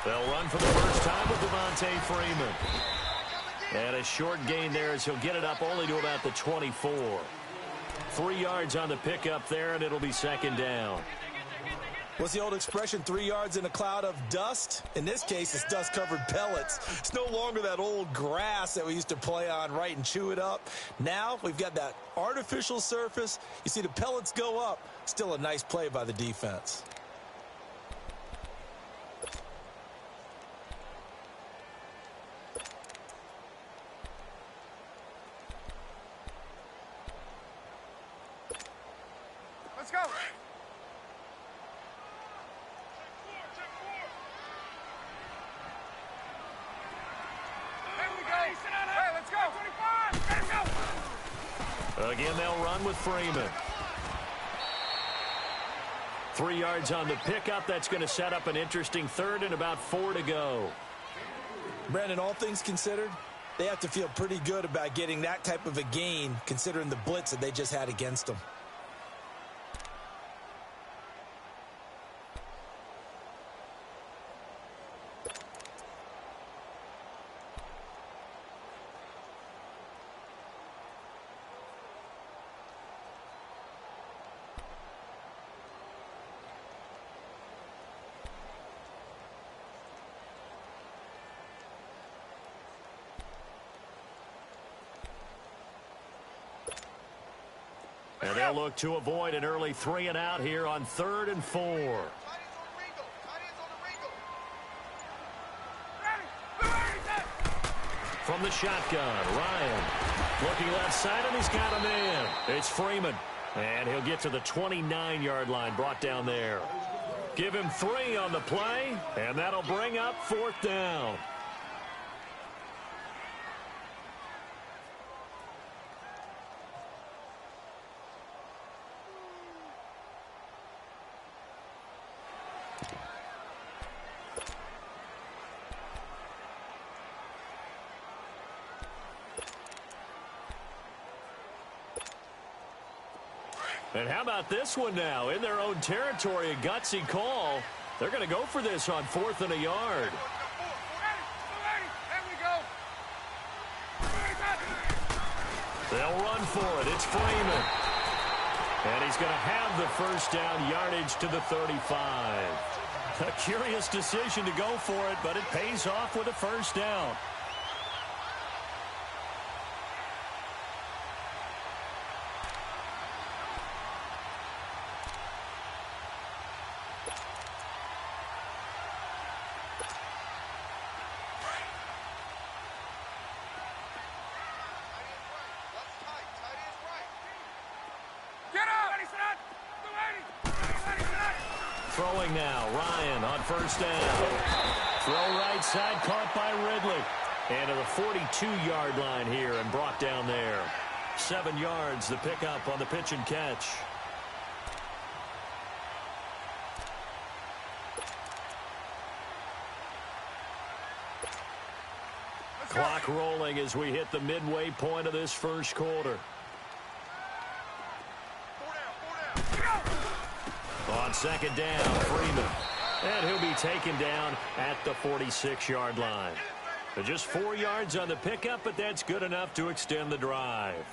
They'll run for the first time with Devontae Freeman. And a short gain there as he'll get it up only to about the 24. 3 yards on the pickup there, and it'll be second down. What's the old expression, 3 yards in a cloud of dust? In this case, it's dust-covered pellets. It's no longer that old grass that we used to play on, right, and chew it up. Now we've got that artificial surface. You see the pellets go up. Still a nice play by the defense. Let's go. Again, they'll run with Freeman. 3 yards on the pickup. That's going to set up an interesting third and about 4 to go. Brandon, all things considered, they have to feel pretty good about getting that type of a gain considering the blitz that they just had against them. And they'll look to avoid an early 3 and out here on 3rd and 4. From the shotgun, Ryan looking left side, and he's got a man. It's Freeman, and he'll get to the 29-yard line, brought down there. Give him 3 on the play, and that'll bring up 4th down. And how about this one now? In their own territory, a gutsy call. They're going to go for this on 4th and a yard. They'll run for it. It's Freeman. And he's going to have the first down, yardage to the 35. A curious decision to go for it, but it pays off with a first down. Throwing now, Ryan on first down. Throw right side, caught by Ridley. And to the 42-yard line here and brought down there. 7 yards, the pickup on the pitch and catch. Clock rolling as we hit the midway point of this first quarter. On second down, Freeman. And he'll be taken down at the 46-yard line. Just 4 yards on the pickup, but that's good enough to extend the drive.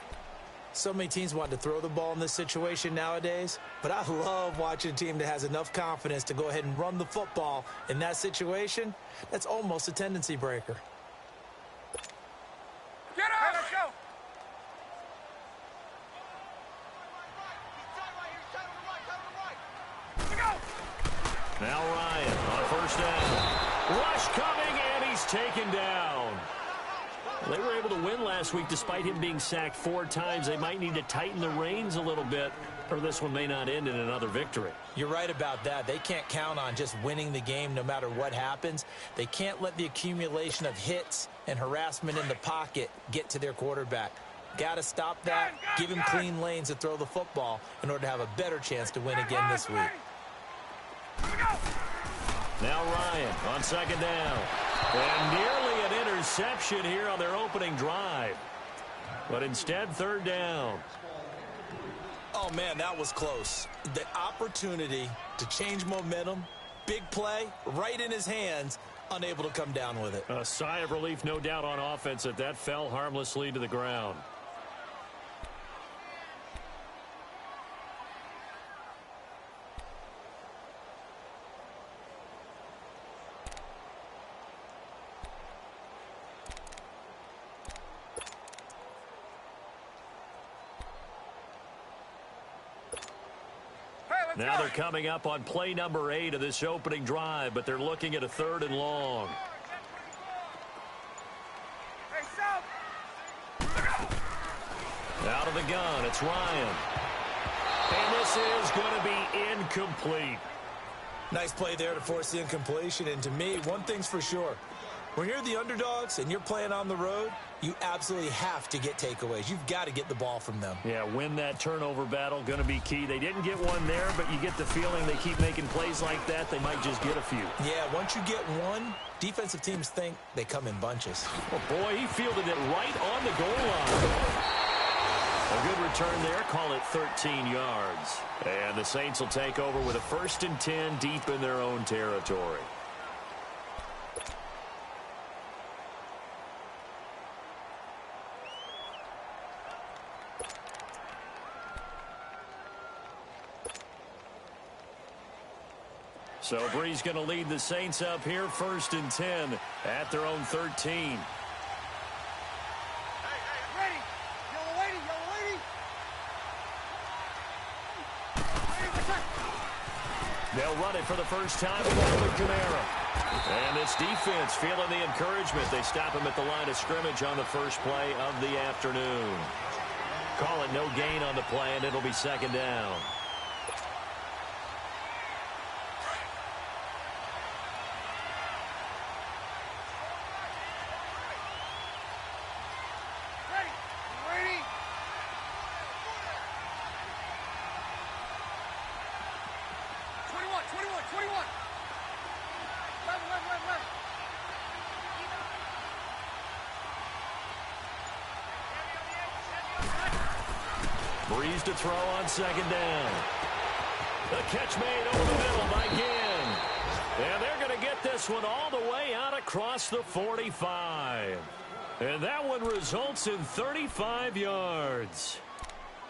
So many teams want to throw the ball in this situation nowadays, but I love watching a team that has enough confidence to go ahead and run the football in that situation. That's almost a tendency breaker. Get up! Let's go! Now Ryan on first down. Rush coming, and he's taken down. They were able to win last week despite him being sacked 4 times. They might need to tighten the reins a little bit, or this one may not end in another victory. You're right about that. They can't count on just winning the game no matter what happens. They can't let the accumulation of hits and harassment in the pocket get to their quarterback. Got to stop that, give him clean lanes to throw the football in order to have a better chance to win again this week. Now Ryan on second down. And nearly an interception here on their opening drive. But instead, third down. Oh, man, that was close. The opportunity to change momentum, big play, right in his hands, unable to come down with it. A sigh of relief, no doubt, on offense that fell harmlessly to the ground. Now they're coming up on play number 8 of this opening drive, but they're looking at a 3rd and long. Out of the gun, it's Ryan. And this is going to be incomplete. Nice play there to force the incompletion. And to me, one thing's for sure. When you're the underdogs and you're playing on the road, you absolutely have to get takeaways. You've got to get the ball from them. Yeah, win that turnover battle, going to be key. They didn't get one there, but you get the feeling they keep making plays like that, they might just get a few. Yeah, once you get one, defensive teams think they come in bunches. Oh, boy, he fielded it right on the goal line. A good return there, call it 13 yards. And the Saints will take over with a 1st and 10 deep in their own territory. So Bree's going to lead the Saints up here, 1st and 10 at their own 13. They'll run it for the first time with Alvin Kamara. And this defense feeling the encouragement. They stop him at the line of scrimmage on the first play of the afternoon. Call it no gain on the play, and it'll be 2nd down. Breeze to throw on 2nd down. The catch made over the middle by Ginn. And they're going to get this one all the way out across the 45. And that one results in 35 yards.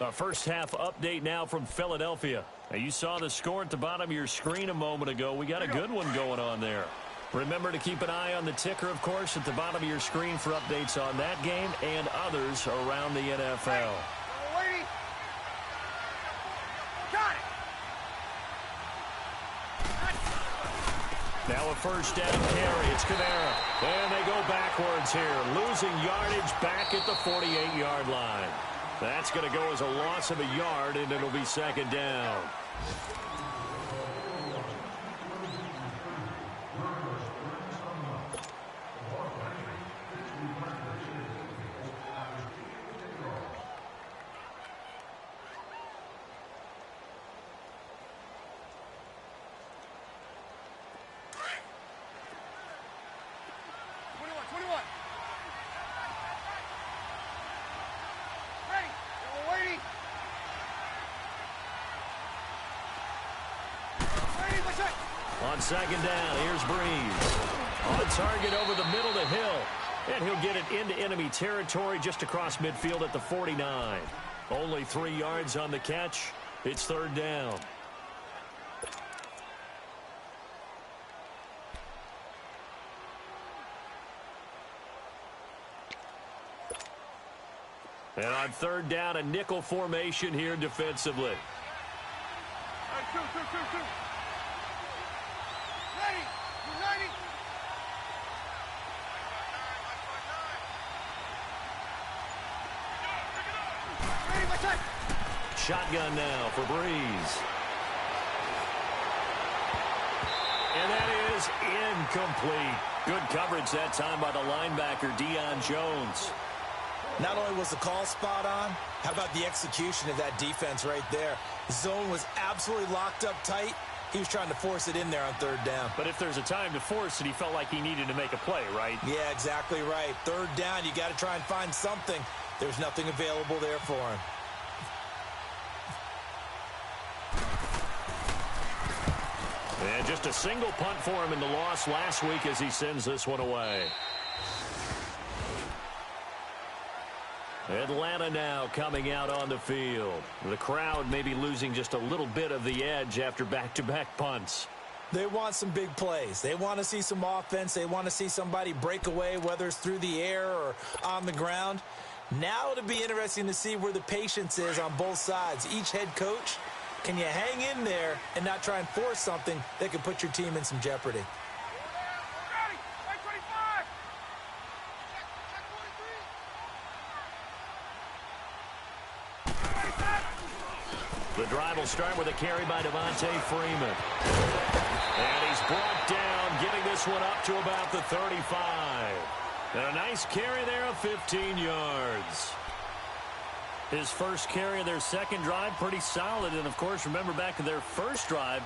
A first half update now from Philadelphia. Now you saw the score at the bottom of your screen a moment ago. We got a good one going on there. Remember to keep an eye on the ticker, of course, at the bottom of your screen for updates on that game and others around the NFL. Now a first down carry. It's Kamara. And they go backwards here. Losing yardage back at the 48-yard line. That's going to go as a loss of a yard, and it'll be 2nd down. On 2nd down, here's Breeze. On target over the middle to Hill. And he'll get it into enemy territory just across midfield at the 49. Only 3 yards on the catch. It's 3rd down. And on 3rd down, a nickel formation here defensively. Two. Shotgun now for Breeze. And that is incomplete. Good coverage that time by the linebacker, Deion Jones. Not only was the call spot on, how about the execution of that defense right there? The zone was absolutely locked up tight. He was trying to force it in there on 3rd down. But if there's a time to force it, he felt like he needed to make a play, right? Yeah, exactly right. 3rd down, you got to try and find something. There's nothing available there for him. And just a single punt for him in the loss last week as he sends this one away. Atlanta now coming out on the field. The crowd maybe losing just a little bit of the edge after back-to-back punts. They want some big plays. They want to see some offense. They want to see somebody break away, whether it's through the air or on the ground. Now it'll be interesting to see where the patience is on both sides. Each head coach, can you hang in there and not try and force something that could put your team in some jeopardy? The drive will start with a carry by Devontae Freeman. And he's brought down, getting this one up to about the 35. And a nice carry there of 15 yards. His first carry of their second drive, pretty solid. And, of course, remember back to their first drive,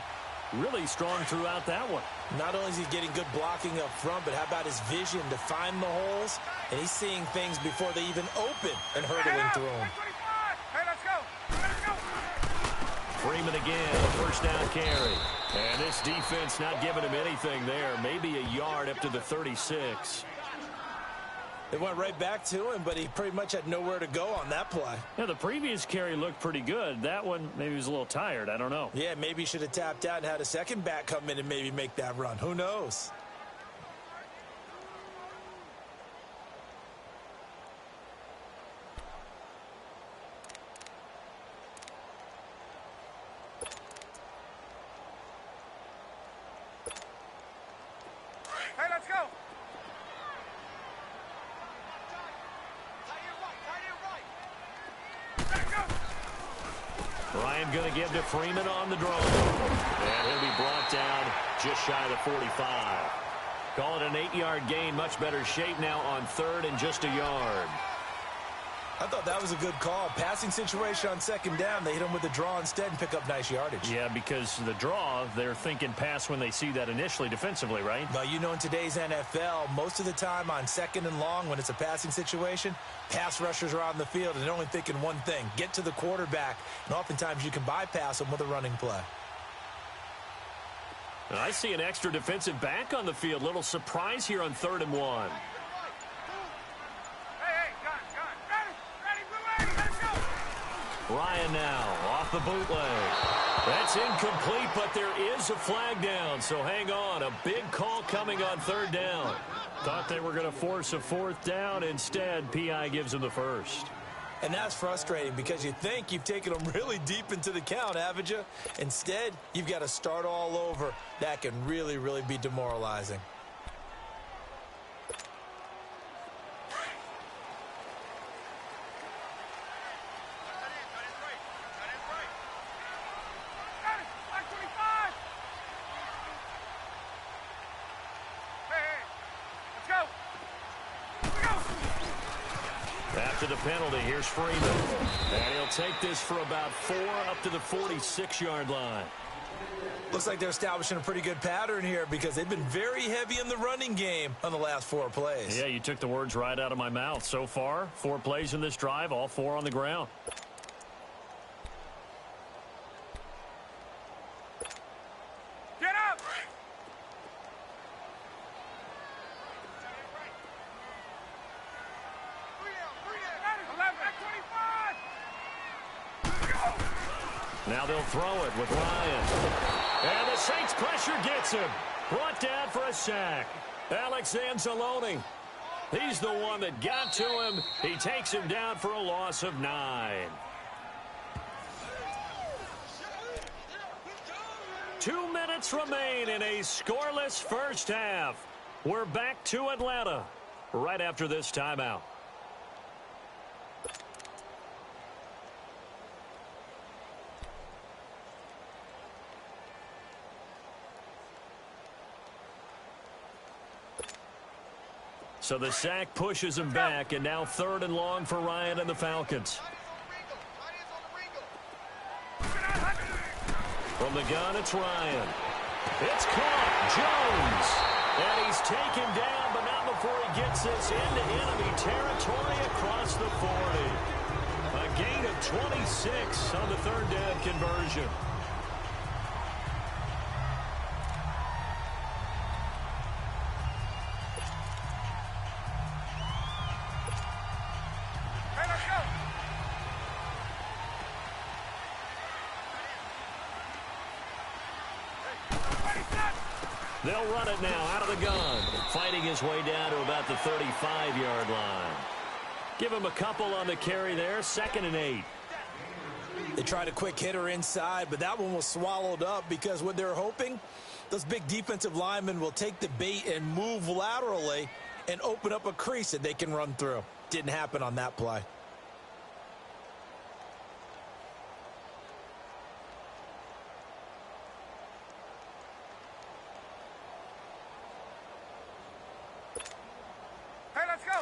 really strong throughout that one. Not only is he getting good blocking up front, but how about his vision to find the holes? And he's seeing things before they even open and hurdling through them. Hey, let's go. Let's go. Freeman again, first down carry. And this defense not giving him anything there. Maybe a yard up to the 36. They went right back to him, but he pretty much had nowhere to go on that play. Yeah, the previous carry looked pretty good. That one, maybe he was a little tired. I don't know. Yeah, maybe he should have tapped out and had a second back come in and maybe make that run. Who knows? Hey, let's go. Ryan going to give to Freeman on the draw. And he'll be brought down just shy of the 45. Call it an 8-yard gain. Much better shape now on third and just a yard. I thought that was a good call. Passing situation on second down. They hit him with the draw instead and pick up nice yardage. Yeah, because the draw, they're thinking pass when they see that initially defensively, right? But you know, in today's NFL, most of the time on second and long when it's a passing situation, pass rushers are on the field and they're only thinking one thing, get to the quarterback. And oftentimes you can bypass them with a running play. I see an extra defensive back on the field. Little surprise here on 3rd and 1. Ryan now off the bootleg. That's incomplete, but there is a flag down. So hang on. A big call coming on 3rd down. Thought they were going to force a 4th down. Instead, P.I. gives them the first. And that's frustrating because you think you've taken them really deep into the count, haven't you? Instead, you've got to start all over. That can really, really be demoralizing. After the penalty, here's Freeman. And he'll take this for about 4 up to the 46-yard line. Looks like they're establishing a pretty good pattern here because they've been very heavy in the running game on the last 4 plays. Yeah, you took the words right out of my mouth. So far, 4 plays in this drive, all 4 on the ground. Get up! Now they'll throw it with Ryan. And the Saints pressure gets him. Brought down for a sack. Alex Anzalone. He's the one that got to him. He takes him down for a loss of 9. 2 minutes remain in a scoreless first half. We're back to Atlanta right after this timeout. So the sack pushes him back, and now 3rd and long for Ryan and the Falcons. From the gun, it's Ryan. It's caught. Jones. And he's taken down, but not before he gets this into enemy territory across the 40. A gain of 26 on the 3rd down conversion. They'll run it now out of the gun. Fighting his way down to about the 35-yard line. Give him a couple on the carry there. 2nd and 8. They tried a quick hitter inside, but that one was swallowed up because what they're hoping, those big defensive linemen will take the bait and move laterally and open up a crease that they can run through. Didn't happen on that play. Hey, let's go.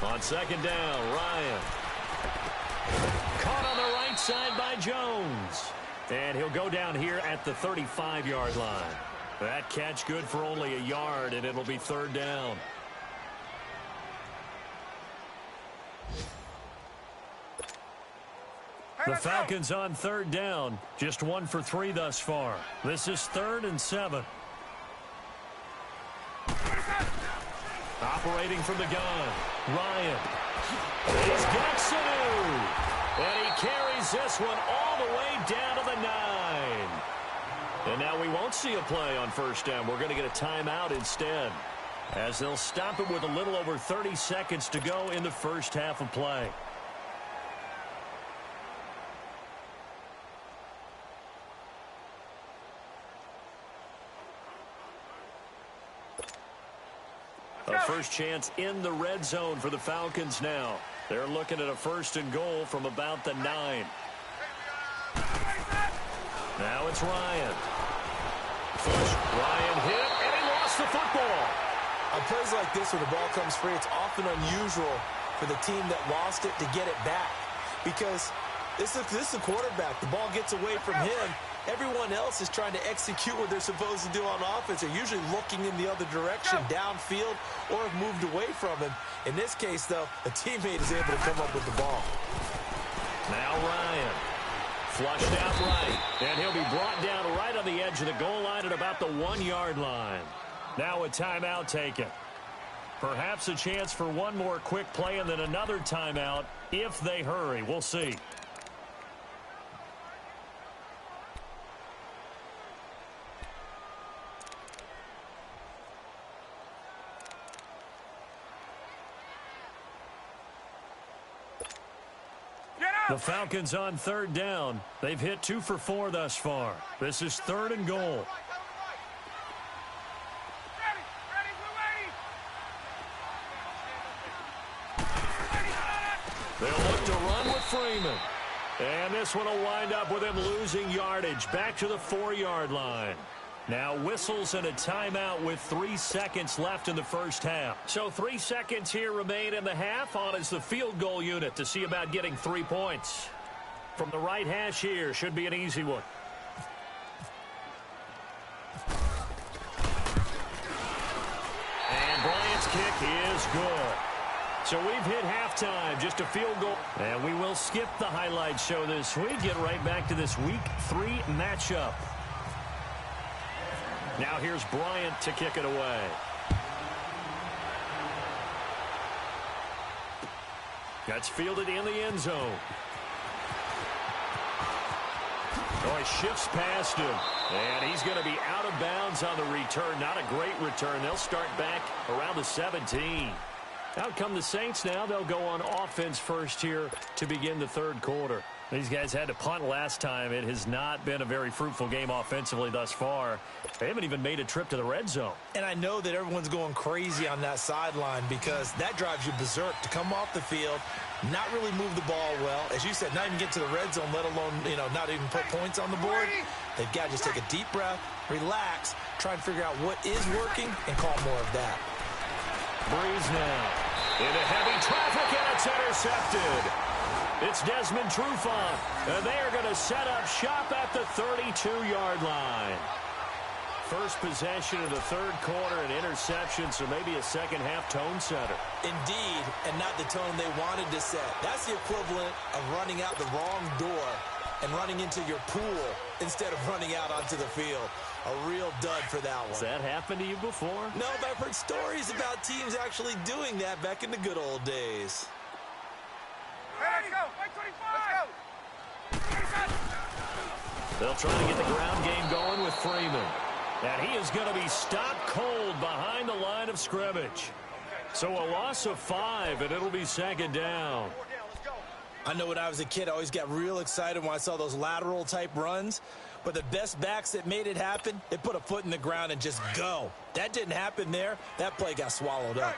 On 2nd down, Ryan. Caught on the right side by Jones. And he'll go down here at the 35-yard line. That catch good for only a yard, and it'll be 3rd down. Hey, The Falcons on 3rd down. Just 1 for 3 thus far. This is 3rd and 7. Operating from the gun, Ryan. He's got Sanu. And he carries this one all the way down to the 9. And now we won't see a play on 1st down. We're going to get a timeout instead, as they'll stop it with a little over 30 seconds to go in the first half of play. A first chance in the red zone for the Falcons now. They're looking at a 1st and goal from about the 9. Now it's Ryan. Ryan hit, and he lost the football. On plays like this, when the ball comes free, it's often unusual for the team that lost it to get it back. Because this is a quarterback. The ball gets away from him. Everyone else is trying to execute what they're supposed to do on offense. They're usually looking in the other direction, downfield, or have moved away from him. In this case, though, a teammate is able to come up with the ball. Now Ryan. Flushed out right. And he'll be brought down right on the edge of the goal line at about the 1-yard line. Now a timeout taken. Perhaps a chance for one more quick play and then another timeout if they hurry. We'll see. The Falcons on 3rd down. They've hit 2 for 4 thus far. This is 3rd and goal. They'll look to run with Freeman. And this one will wind up with him losing yardage back to the 4-yard line. Now whistles and a timeout with 3 seconds left in the first half. So 3 seconds here remain in the half. On is the field goal unit to see about getting 3 points. From the right hash here, should be an easy one. And Bryant's kick is good. So we've hit halftime, just a field goal. And we will skip the highlight show this week. Get right back to this Week 3 matchup. Now here's Bryant to kick it away. That's fielded in the end zone. Oh, he shifts past him. And he's going to be out of bounds on the return. Not a great return. They'll start back around the 17. Out come the Saints now. They'll go on offense first here to begin the 3rd quarter. These guys had to punt last time. It has not been a very fruitful game offensively thus far. They haven't even made a trip to the red zone. And I know that everyone's going crazy on that sideline because that drives you berserk to come off the field, not really move the ball well. As you said, not even get to the red zone, let alone, not even put points on the board. They've got to just take a deep breath, relax, try and figure out what is working, and call more of that. Breeze now into heavy traffic, and it's intercepted. It's Desmond Trufant, and they are going to set up shop at the 32-yard line. First possession of the 3rd quarter, an interception, so maybe a second-half tone setter. Indeed, and not the tone they wanted to set. That's the equivalent of running out the wrong door and running into your pool instead of running out onto the field. A real dud for that one. Has that happened to you before? No, but I've heard stories about teams actually doing that back in the good old days. Hey, let's go. 25. Let's go. They'll try to get the ground game going with Freeman. And he is going to be stopped cold behind the line of scrimmage. So a loss of 5, and it'll be second down. I know when I was a kid, I always got real excited when I saw those lateral-type runs. But the best backs that made it happen, they put a foot in the ground and just go. That didn't happen there. That play got swallowed up.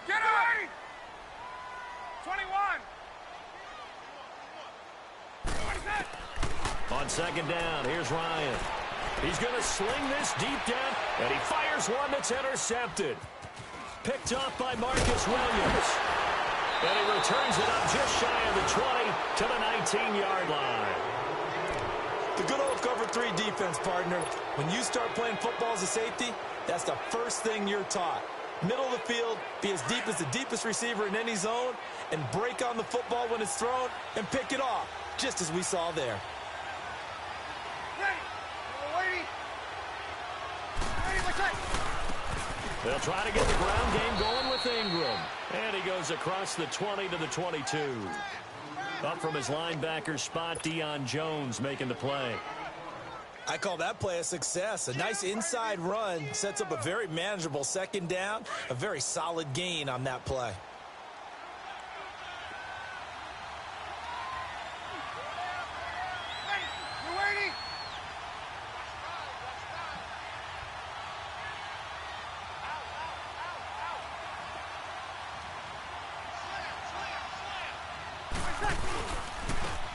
Get out! 21. On second down, here's Ryan. He's going to sling this deep down, and he fires one that's intercepted. Picked off by Marcus Williams. And he returns it up just shy of the 20 to the 19-yard line. The good old cover 3 defense, partner. When you start playing football as a safety, that's the first thing you're taught. Middle of the field, be as deep as the deepest receiver in any zone, and break on the football when it's thrown and pick it off, just as we saw there. They'll try to get the ground game going with Ingram. And he goes across the 20 to the 22. Up from his linebacker spot, Deion Jones making the play. I call that play a success. A nice inside run sets up a very manageable second down. A very solid gain on that play.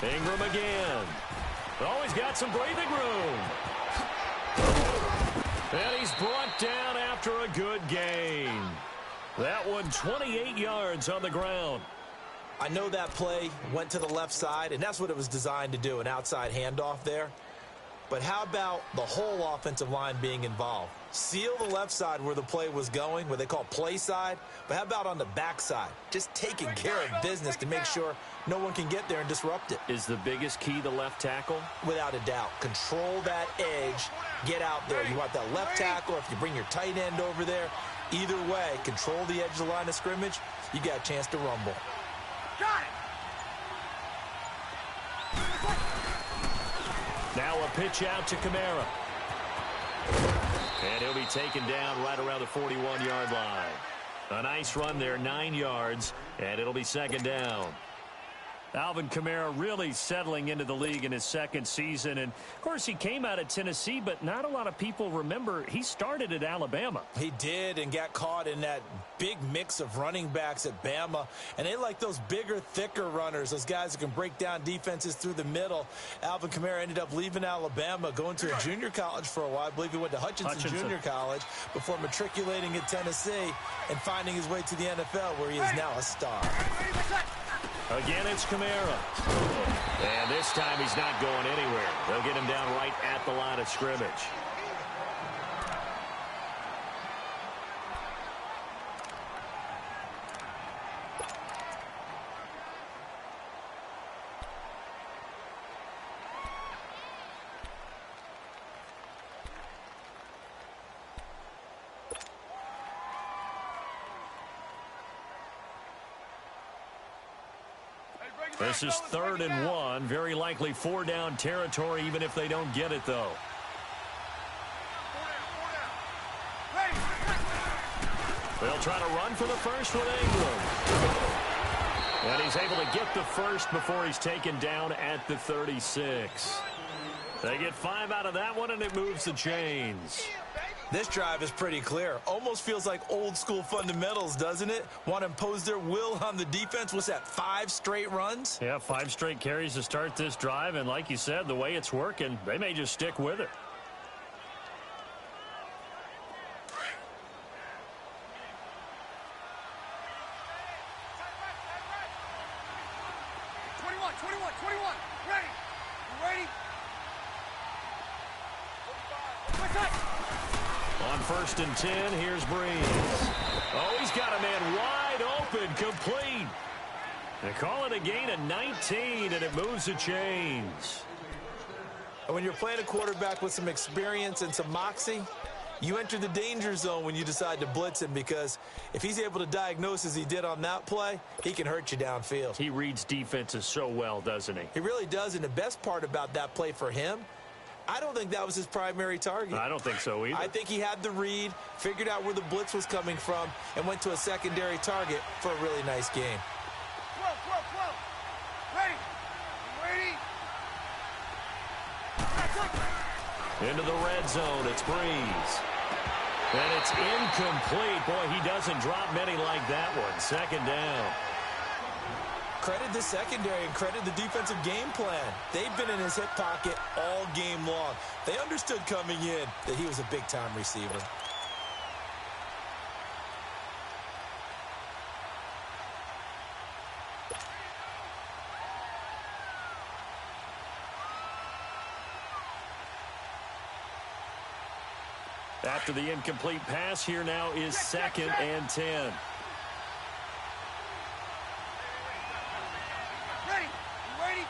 Ingram again. Oh, he's got some breathing room. And he's brought down after a good gain. That one 28 yards on the ground. I know that play went to the left side, and that's what it was designed to do, an outside handoff there. But how about the whole offensive line being involved? Seal the left side where the play was going, where they call play side. But how about on the back side? Just taking care of business to make sure no one can get there and disrupt it. Is the biggest key the left tackle? Without a doubt. Control that edge. Get out there. You want that left tackle, if you bring your tight end over there. Either way, control the edge of the line of scrimmage. You got a chance to rumble. Got it. Now a pitch out to Kamara. And he'll be taken down right around the 41-yard line. A nice run there, 9 yards, and it'll be second down. Alvin Kamara really settling into the league in his second season. And, of course, he came out of Tennessee, but not a lot of people remember he started at Alabama. He did, and got caught in that big mix of running backs at Bama. And they like those bigger, thicker runners, those guys who can break down defenses through the middle. Alvin Kamara ended up leaving Alabama, going to a junior college for a while. I believe he went to Hutchinson Junior College before matriculating at Tennessee and finding his way to the NFL, where he is now a star. Again, it's Kamara. And this time he's not going anywhere. They'll get him down right at the line of scrimmage. This is 3rd and 1. Very likely 4-down territory, even if they don't get it, though. They'll try to run for the first with Ingram. And he's able to get the first before he's taken down at the 36. They get 5 out of that one, and it moves the chains. This drive is pretty clear. Almost feels like old school fundamentals, doesn't it? Want to impose their will on the defense. What's that, 5 straight runs? Yeah, 5 straight carries to start this drive. And like you said, the way it's working, they may just stick with it. On 1st and 10, here's Breeze. Oh, he's got a man wide open, complete. They call it a gain of 19, and it moves the chains. And when you're playing a quarterback with some experience and some moxie, You enter the danger zone when you decide to blitz him, because if he's able to diagnose as he did on that play, he can hurt you downfield. He reads defenses so well, doesn't he? He really does, and the best part about that play for him, I don't think that was his primary target. I don't think so either. I think he had the read, figured out where the blitz was coming from, and went to a secondary target for a really nice game. Ready. Into the red zone, it's Breeze. And it's incomplete. Boy, he doesn't drop many like that one. Second down. Credit the secondary and credit the defensive game plan. They've been in his hip pocket all game long. They understood coming in that he was a big-time receiver. After the incomplete pass, here now is 2nd and 10. Ready. You ready?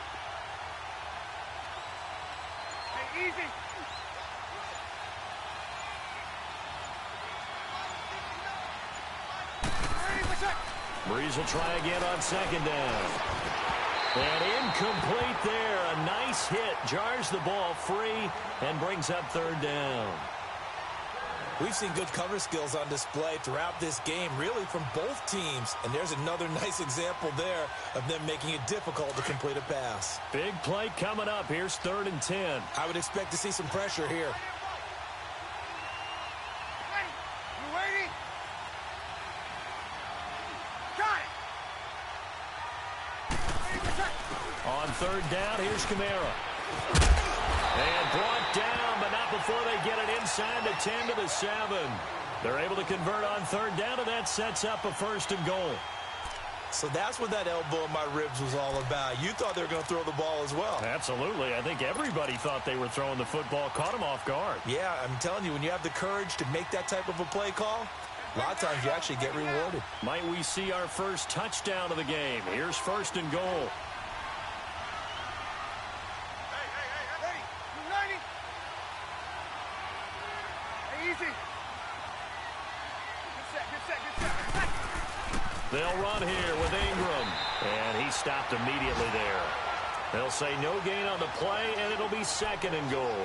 Hey, easy. Ready, what's up? Breeze will try again on 2nd down. And incomplete there. A nice hit. Jars the ball free and brings up 3rd down. We've seen good cover skills on display throughout this game, really from both teams. And there's another nice example there of them making it difficult to complete a pass. Big play coming up. Here's 3rd and 10. I would expect to see some pressure here. Ready. You ready? Got it. Ready, what's up? On 3rd down, here's Kamara. And brought down, but not before they get it inside the 10 to the 7. They're able to convert on 3rd down, and that sets up a 1st and goal. So that's what that elbow in my ribs was all about. You thought they were going to throw the ball as well. Absolutely. I think everybody thought they were throwing the football, caught him off guard. Yeah, I'm telling you, when you have the courage to make that type of a play call, a lot of times you actually get rewarded. Might we see our first touchdown of the game? Here's 1st and goal. They'll run here with Ingram. And he stopped immediately there. They'll say no gain on the play, and it'll be 2nd and goal.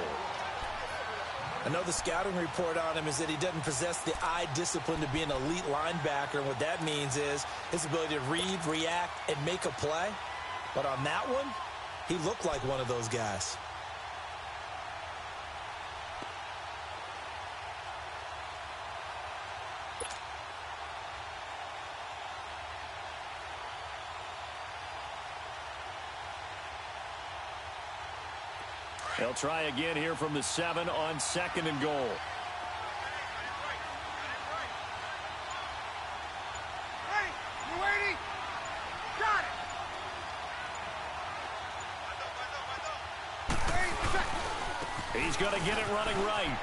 I know the scouting report on him is that he doesn't possess the eye discipline to be an elite linebacker. And what that means is his ability to read, react, and make a play. But on that one, he looked like one of those guys. They'll try again here from the 7 on 2nd and goal. Ready? You ready? Got it. Ready, what's up? He's going to get it running right.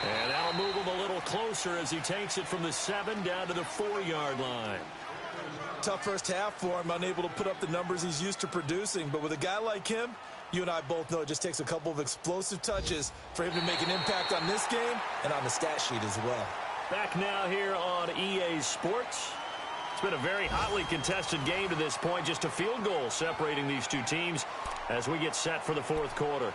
And that'll move him a little closer as he takes it from the 7 down to the 4-yard line. Tough first half for him, unable to put up the numbers he's used to producing. But with a guy like him, you and I both know it just takes a couple of explosive touches for him to make an impact on this game and on the stat sheet as well. Back now here on EA Sports. It's been a very hotly contested game to this point. Just a field goal separating these two teams as we get set for the 4th quarter.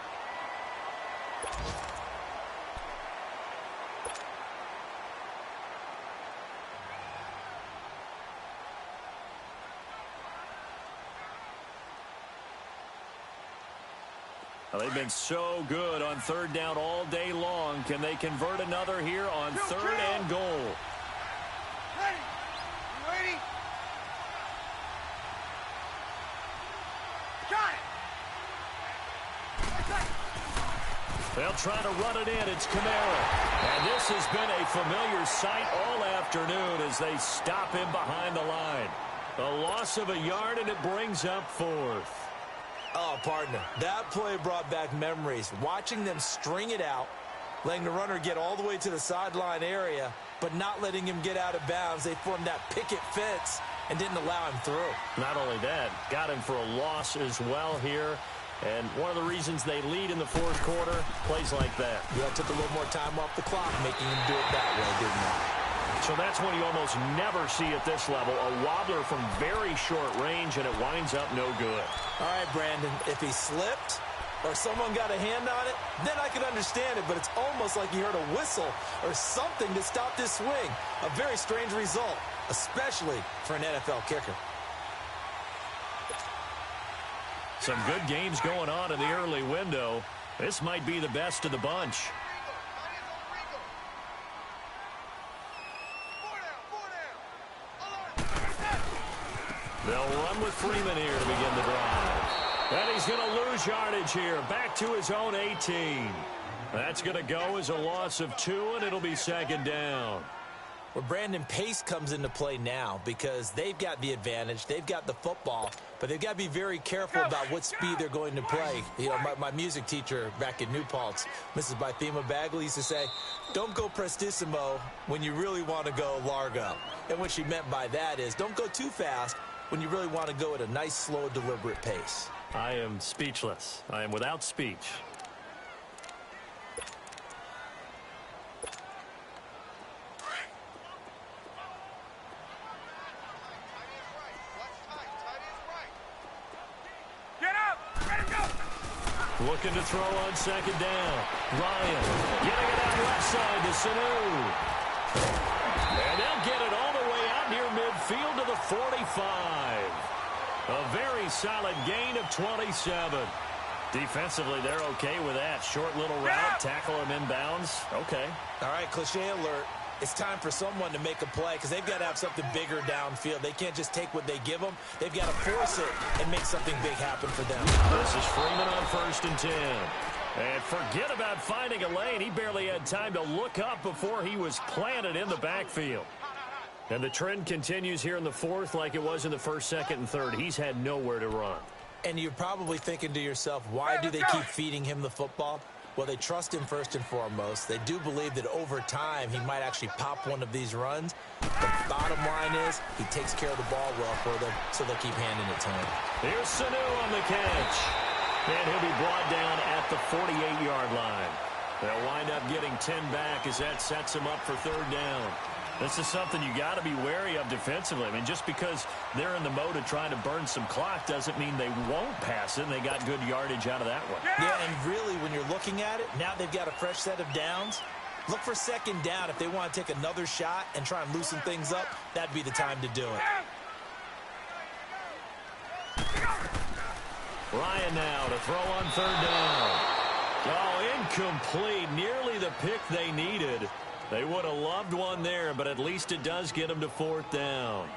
Well, they've been so good on 3rd down all day long. Can they convert another here on 3rd and goal? Ready? You ready? Got it. They'll try to run it in. It's Kamara. And this has been a familiar sight all afternoon as they stop him behind the line. A loss of a yard, and it brings up 4th. Oh, partner, that play brought back memories. Watching them string it out, letting the runner get all the way to the sideline area, but not letting him get out of bounds. They formed that picket fence and didn't allow him through. Not only that, got him for a loss as well here. And one of the reasons they lead in the fourth quarter, plays like that. Yeah, took a little more time off the clock, making him do it that way, didn't it? So that's one you almost never see at this level. A wobbler from very short range, and it winds up no good. All right, Brandon, if he slipped or someone got a hand on it, then I could understand it, but it's almost like you heard a whistle or something to stop this swing. A very strange result, especially for an NFL kicker. Some good games going on in the early window. This might be the best of the bunch. They'll run with Freeman here to begin the drive. And he's going to lose yardage here. Back to his own 18. That's going to go as a loss of 2, and it'll be second down. Well, Brandon, pace comes into play now because they've got the advantage. They've got the football, but they've got to be very careful about what speed they're going to play. You know, my music teacher back in New Paltz, Mrs. Bythema Bagley, used to say, don't go prestissimo when you really want to go largo. And what she meant by that is don't go too fast when you really want to go at a nice, slow, deliberate pace. I am speechless. I am without speech. Looking to throw on second down. Ryan getting it out left side to Sanu. And they'll get it all the way out near midfield to the 45. A very solid gain of 27. Defensively, they're okay with that. Short little route, tackle him inbounds. Okay. All right, cliche alert. It's time for someone to make a play because they've got to have something bigger downfield. They can't just take what they give them. They've got to force it and make something big happen for them. This is Freeman on 1st and 10. And forget about finding a lane. He barely had time to look up before he was planted in the backfield. And the trend continues here in the fourth like it was in the first, second, and third. He's had nowhere to run. And you're probably thinking to yourself, why do they keep feeding him the football? Well, they trust him first and foremost. They do believe that over time he might actually pop one of these runs. The bottom line is he takes care of the ball well for them, so they'll keep handing it to him. Here's Sanu on the catch. And he'll be brought down at the 48-yard line. They'll wind up getting 10 back as that sets them up for third down. This is something you got to be wary of defensively. I mean, just because they're in the mode of trying to burn some clock doesn't mean they won't pass it, and they got good yardage out of that one. Yeah, and really, when you're looking at it, now they've got a fresh set of downs. Look for second down. If they want to take another shot and try and loosen things up, that'd be the time to do it. Ryan now to throw on third down. Oh, incomplete. Nearly the pick they needed. They would have loved one there, but at least it does get them to fourth down.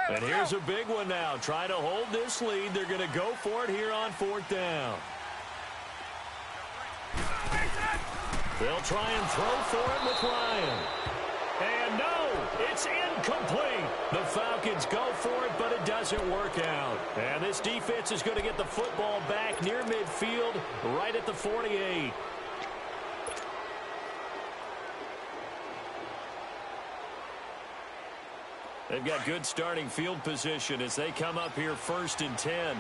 And here's a big one now. Trying to hold this lead. They're going to go for it here on fourth down. They'll try and throw for it with Ryan. And no, it's incomplete. The Falcons go for it, but it doesn't work out. And this defense is going to get the football back near midfield, right at the 48. They've got good starting field position as they come up here 1st and 10.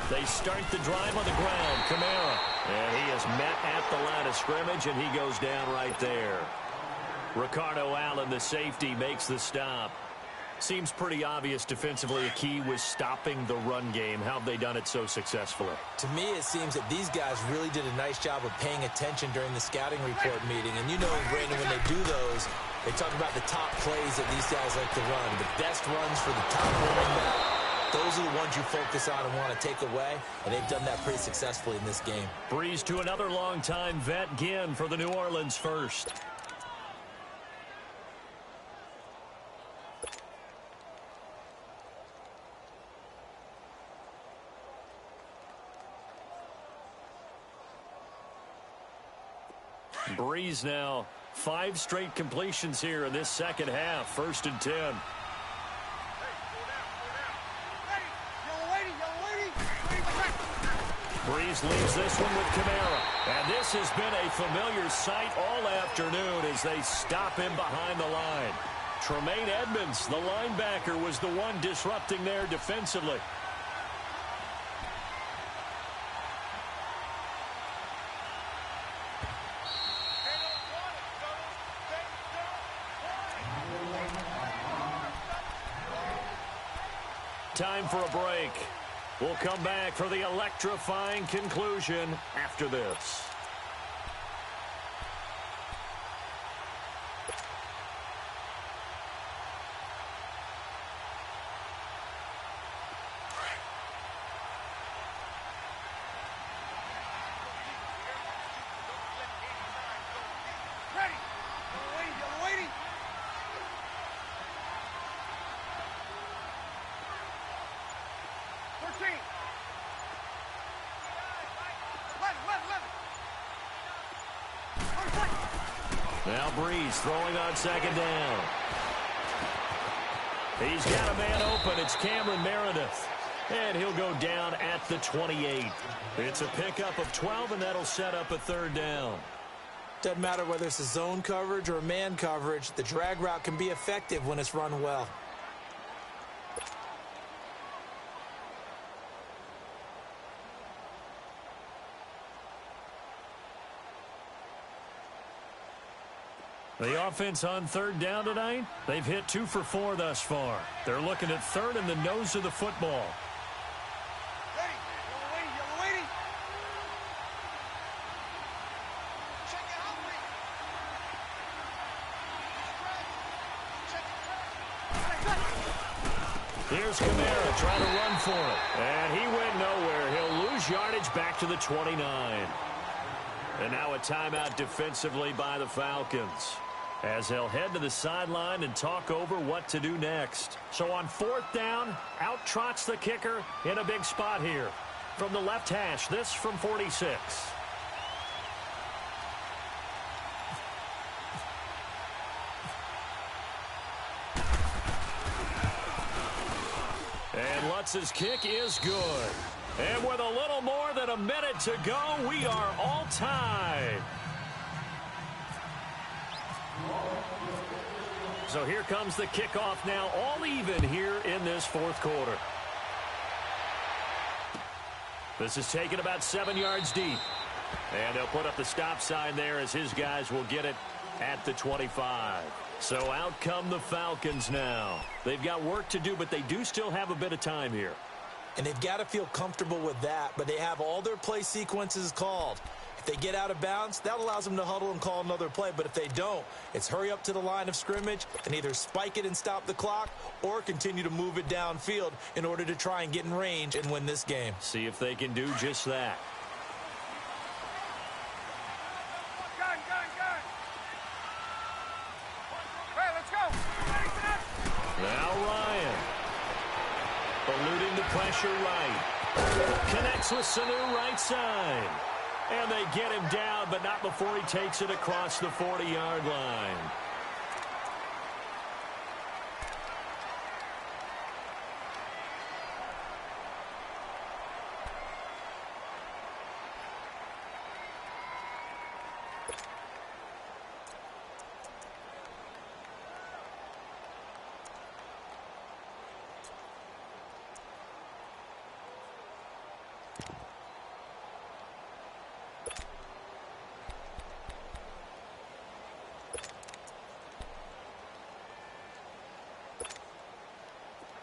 They start the drive on the ground. Kamara. And he is met at the line of scrimmage, and he goes down right there. Ricardo Allen, the safety, makes the stop. Seems pretty obvious defensively a key was stopping the run game. How have they done it so successfully? To me, it seems that these guys really did a nice job of paying attention during the scouting report meeting. And you know, Brandon, when they do those, they talk about the top plays that these guys like to run. The best runs for the top running back. Those are the ones you focus on and want to take away, and they've done that pretty successfully in this game. Breeze to another long-time vet, Ginn, for the New Orleans first. Breeze now, 5 straight completions here in this second half, 1st and 10. Breeze leaves this one with Kamara. And this has been a familiar sight all afternoon as they stop him behind the line. Tremaine Edmonds, the linebacker, was the one disrupting there defensively. Time for a break. We'll come back for the electrifying conclusion after this. Ready. You're waiting. Now Breeze throwing on second down. He's got a man open. It's Cameron Meredith. And he'll go down at the 28. It's a pickup of 12, and that'll set up a third down. Doesn't matter whether it's a zone coverage or a man coverage, the drag route can be effective when it's run well. The offense on third down tonight, they've hit 2 for 4 thus far. They're looking at third in the nose of the football. Ready. You're waiting. Check it out, Here's Kamara trying to run for it. And he went nowhere. He'll lose yardage back to the 29. And now a timeout defensively by the Falcons, as they'll head to the sideline and talk over what to do next. So on fourth down, out trots the kicker in a big spot here. From the left hash, this from 46. And Lutz's kick is good. And with a little more than a minute to go, we are all tied. So here comes the kickoff now, all even here in this fourth quarter. This is taken about 7 yards deep. And they'll put up the stop sign there as his guys will get it at the 25. So out come the Falcons now. They've got work to do, but they do still have a bit of time here. And they've got to feel comfortable with that, but they have all their play sequences called. If they get out of bounds, that allows them to huddle and call another play. But if they don't, it's hurry up to the line of scrimmage and either spike it and stop the clock or continue to move it downfield in order to try and get in range and win this game. See if they can do just that. Gun. Hey, let's go. Ready, set. Now Ryan. Eluding the pressure right. Connects with Sanu right side. And they get him down, but not before he takes it across the 40-yard line.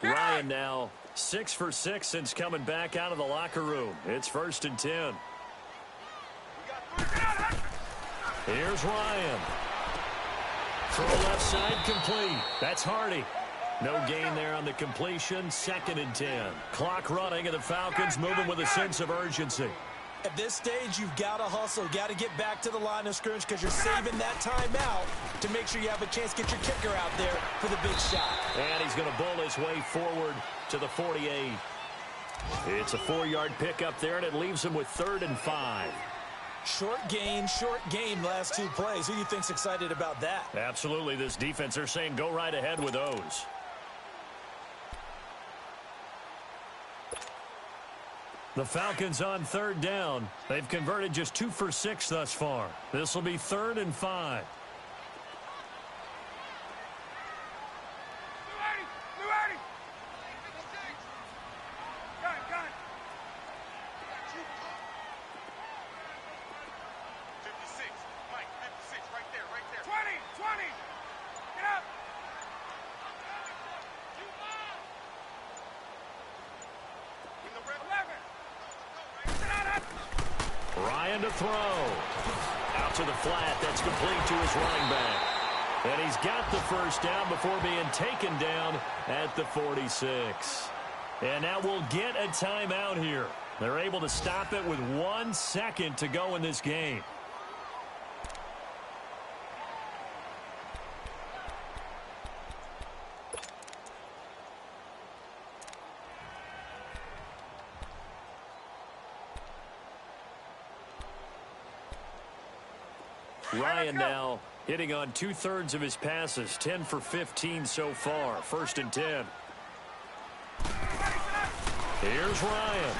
Ryan now 6 for 6 since coming back out of the locker room. It's 1st and 10. Here's Ryan. Throw left side complete. That's Hardy. No gain there on the completion. 2nd and 10. Clock running, and the Falcons moving with a sense of urgency. At this stage, you've got to hustle. You've got to get back to the line of scrimmage because you're saving that time out to make sure you have a chance to get your kicker out there for the big shot. And he's going to bull his way forward to the 48. It's a 4-yard pickup there, and it leaves him with 3rd and 5. Short gain last 2 plays. Who do you think's excited about that? Absolutely. This defense, they're saying go right ahead with those. The Falcons on third down. They've converted just 2 for 6 thus far. This will be 3rd and 5. Ryan to throw. Out to the flat. That's complete to his running back. And he's got the first down before being taken down at the 46. And now we'll get a timeout here. They're able to stop it with 1 second to go in this game. Ryan now hitting on 2/3 of his passes, 10 for 15 so far. 1st and 10. Here's Ryan.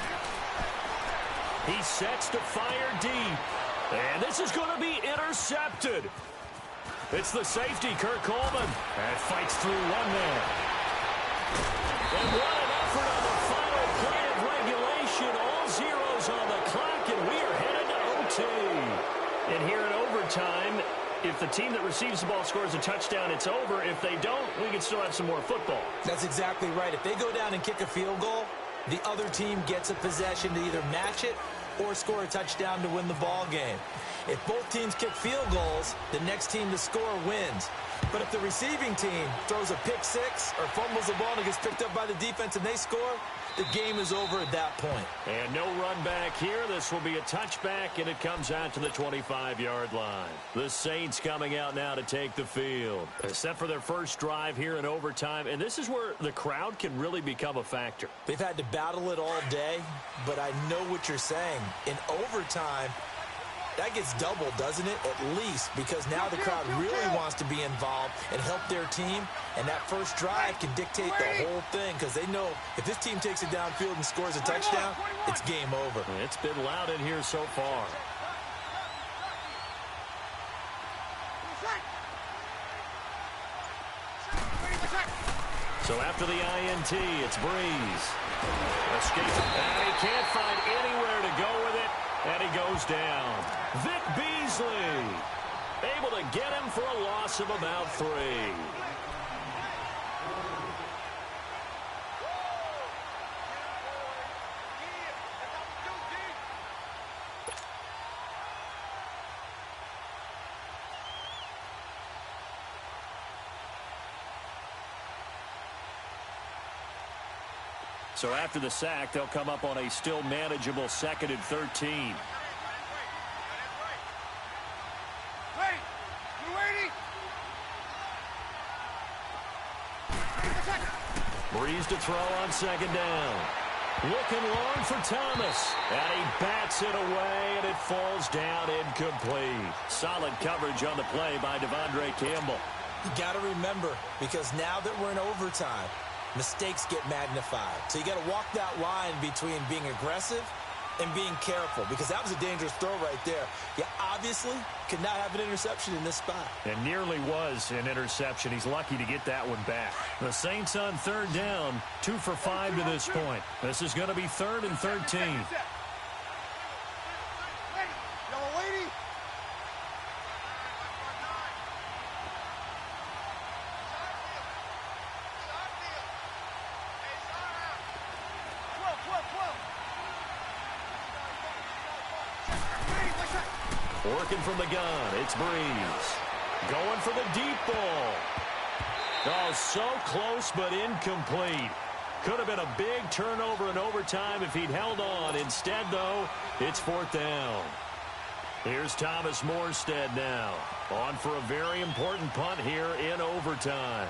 He sets to fire deep. And this is going to be intercepted. It's the safety, Kurt Coleman. And fights through one man. And what an effort on the final play of regulation. All zeros on the clock, and we are headed to OT. And here in overtime, if the team that receives the ball scores a touchdown, it's over. If they don't, we can still have some more football. That's exactly right. If they go down and kick a field goal, the other team gets a possession to either match it or score a touchdown to win the ball game. If both teams kick field goals, the next team to score wins. But if the receiving team throws a pick six or fumbles the ball and it gets picked up by the defense and they score, the game is over at that point. And no run back here. This will be a touchback, and it comes out to the 25-yard line. The Saints coming out now to take the field. Set for their first drive here in overtime, and this is where the crowd can really become a factor. They've had to battle it all day, but I know what you're saying. In overtime, that gets doubled, doesn't it? At least, because now the crowd really wants to be involved and help their team, and that first drive can dictate the whole thing because they know if this team takes it downfield and scores a touchdown, it's game over. It's been loud in here so far. So after the INT, it's Breeze. Escape, and he can't find anywhere to go with it, and he goes down. Vic Beasley able to get him for a loss of about 3. So after the sack, they'll come up on a still manageable 2nd and 13. Breeze to throw on 2nd down. Looking long for Thomas. And he bats it away, and it falls down incomplete. Solid coverage on the play by Devondre Campbell. You got to remember, because now that we're in overtime, mistakes get magnified. So you got to walk that line between being aggressive and being careful, because that was a dangerous throw right there. You obviously could not have an interception in this spot. And nearly was an interception. He's lucky to get that one back. The Saints on 3rd down, 2 for 5 to this point. This is going to be 3rd and 13. Working from the gun, it's Breeze. Going for the deep ball. Oh, so close but incomplete. Could have been a big turnover in overtime if he'd held on. Instead, though, it's 4th down. Here's Thomas Morstead now. On for a very important punt here in overtime.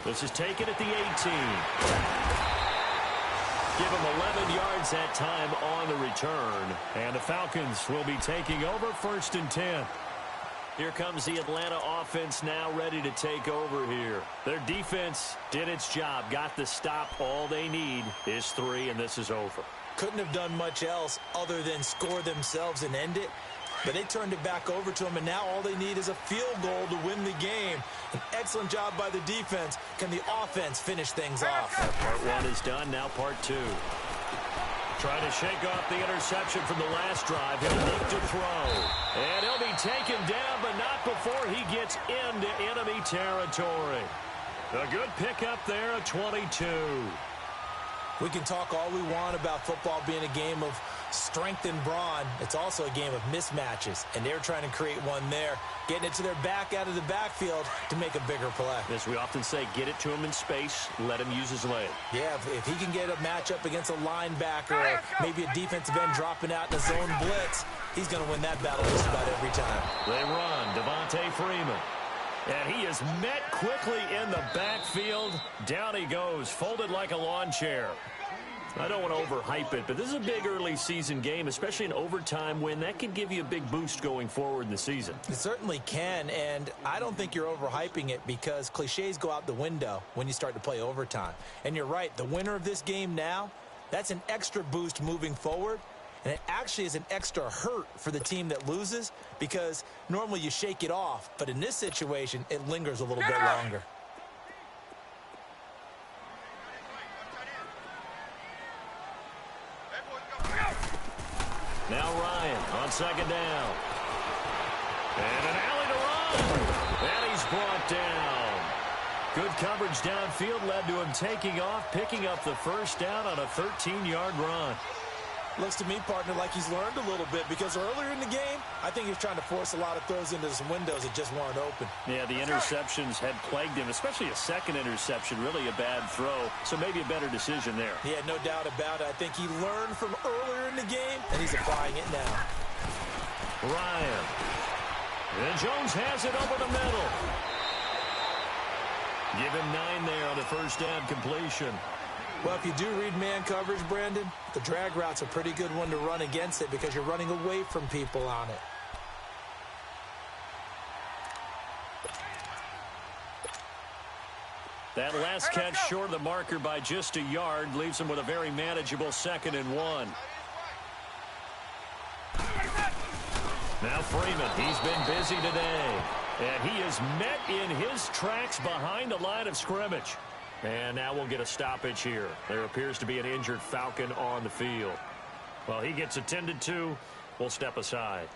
This is taken at the 18. Give him 11 yards that time on the return. And the Falcons will be taking over 1st and 10. Here comes the Atlanta offense now ready to take over here. Their defense did its job, got the stop. All they need is 3, and this is over. Couldn't have done much else other than score themselves and end it. But they turned it back over to them, and now all they need is a field goal to win the game. An excellent job by the defense. Can the offense finish things off? Part 1 is done, now part 2. Trying to shake off the interception from the last drive. He'll look to throw. And he'll be taken down, but not before he gets into enemy territory. A good pickup there at 22. We can talk all we want about football being a game of strength and brawn. It's also a game of mismatches, and they're trying to create one there, getting it to their back out of the backfield to make a bigger play. As we often say, get it to him in space, let him use his leg. Yeah, if he can get a matchup against a linebacker or maybe a defensive end dropping out in a zone blitz, he's going to win that battle just about every time. They run, Devontae Freeman. And he is met quickly in the backfield. Down he goes, folded like a lawn chair. I don't want to overhype it, but this is a big early season game, especially an overtime win. That can give you a big boost going forward in the season. It certainly can, and I don't think you're overhyping it because cliches go out the window when you start to play overtime. And you're right, the winner of this game now, that's an extra boost moving forward. And it actually is an extra hurt for the team that loses because normally you shake it off. But in this situation, it lingers a little bit longer. Now Ryan on 2nd down. And an alley to run. And he's brought down. Good coverage downfield led to him taking off, picking up the 1st down on a 13-yard run. Looks to me, partner, like he's learned a little bit because earlier in the game, I think he was trying to force a lot of throws into some windows that just weren't open. Yeah, the interceptions had plagued him, especially a second interception, really a bad throw. So maybe a better decision there. Yeah, no doubt about it. I think he learned from earlier in the game, and he's applying it now. Ryan. And Jones has it over the middle. Give him 9 there on the 1st down completion. Well, if you do read man coverage, Brandon, the drag route's a pretty good one to run against it because you're running away from people on it. That last catch short of the marker by just a yard leaves him with a very manageable 2nd and 1. Now Freeman, he's been busy today. And he is met in his tracks behind the line of scrimmage. And now we'll get a stoppage here. There appears to be an injured Falcon on the field. Well, he gets attended to. We'll step aside.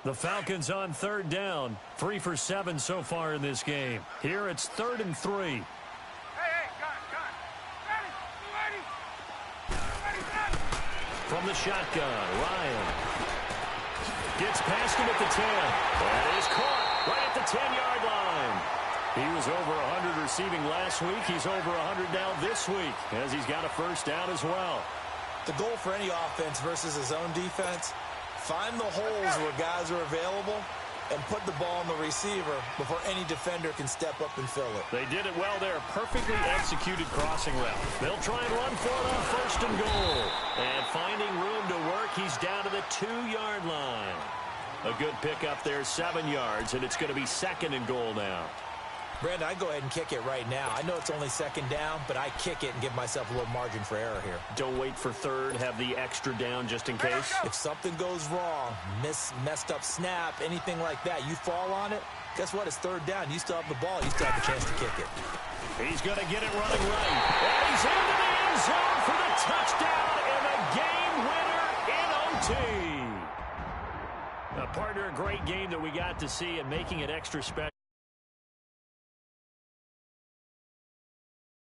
The Falcons on 3rd down. 3 for 7 so far in this game. Here it's 3rd and 3. Hey, gun. Ready, set. From the shotgun, Ryan gets past him at the 10. That is caught right at the 10-yard line. He was over 100 receiving last week. He's over 100 now this week as he's got a 1st down as well. The goal for any offense versus his own defense, find the holes where guys are available and put the ball on the receiver before any defender can step up and fill it. They did it well there. Perfectly executed crossing route. They'll try and run for it on 1st and goal. And finding room to work, he's down to the 2-yard line. A good pickup there, 7 yards, and it's going to be 2nd and goal now. Brandon, I go ahead and kick it right now. I know it's only 2nd down, but I kick it and give myself a little margin for error here. Don't wait for 3rd. Have the extra down just in case. If something goes wrong, messed up snap, anything like that, you fall on it, guess what? It's 3rd down. You still have the ball. You still have the chance to kick it. He's going to get it running right. And he's into the end zone for the touchdown and a game winner in OT. Partner, a great game that we got to see and making it extra special.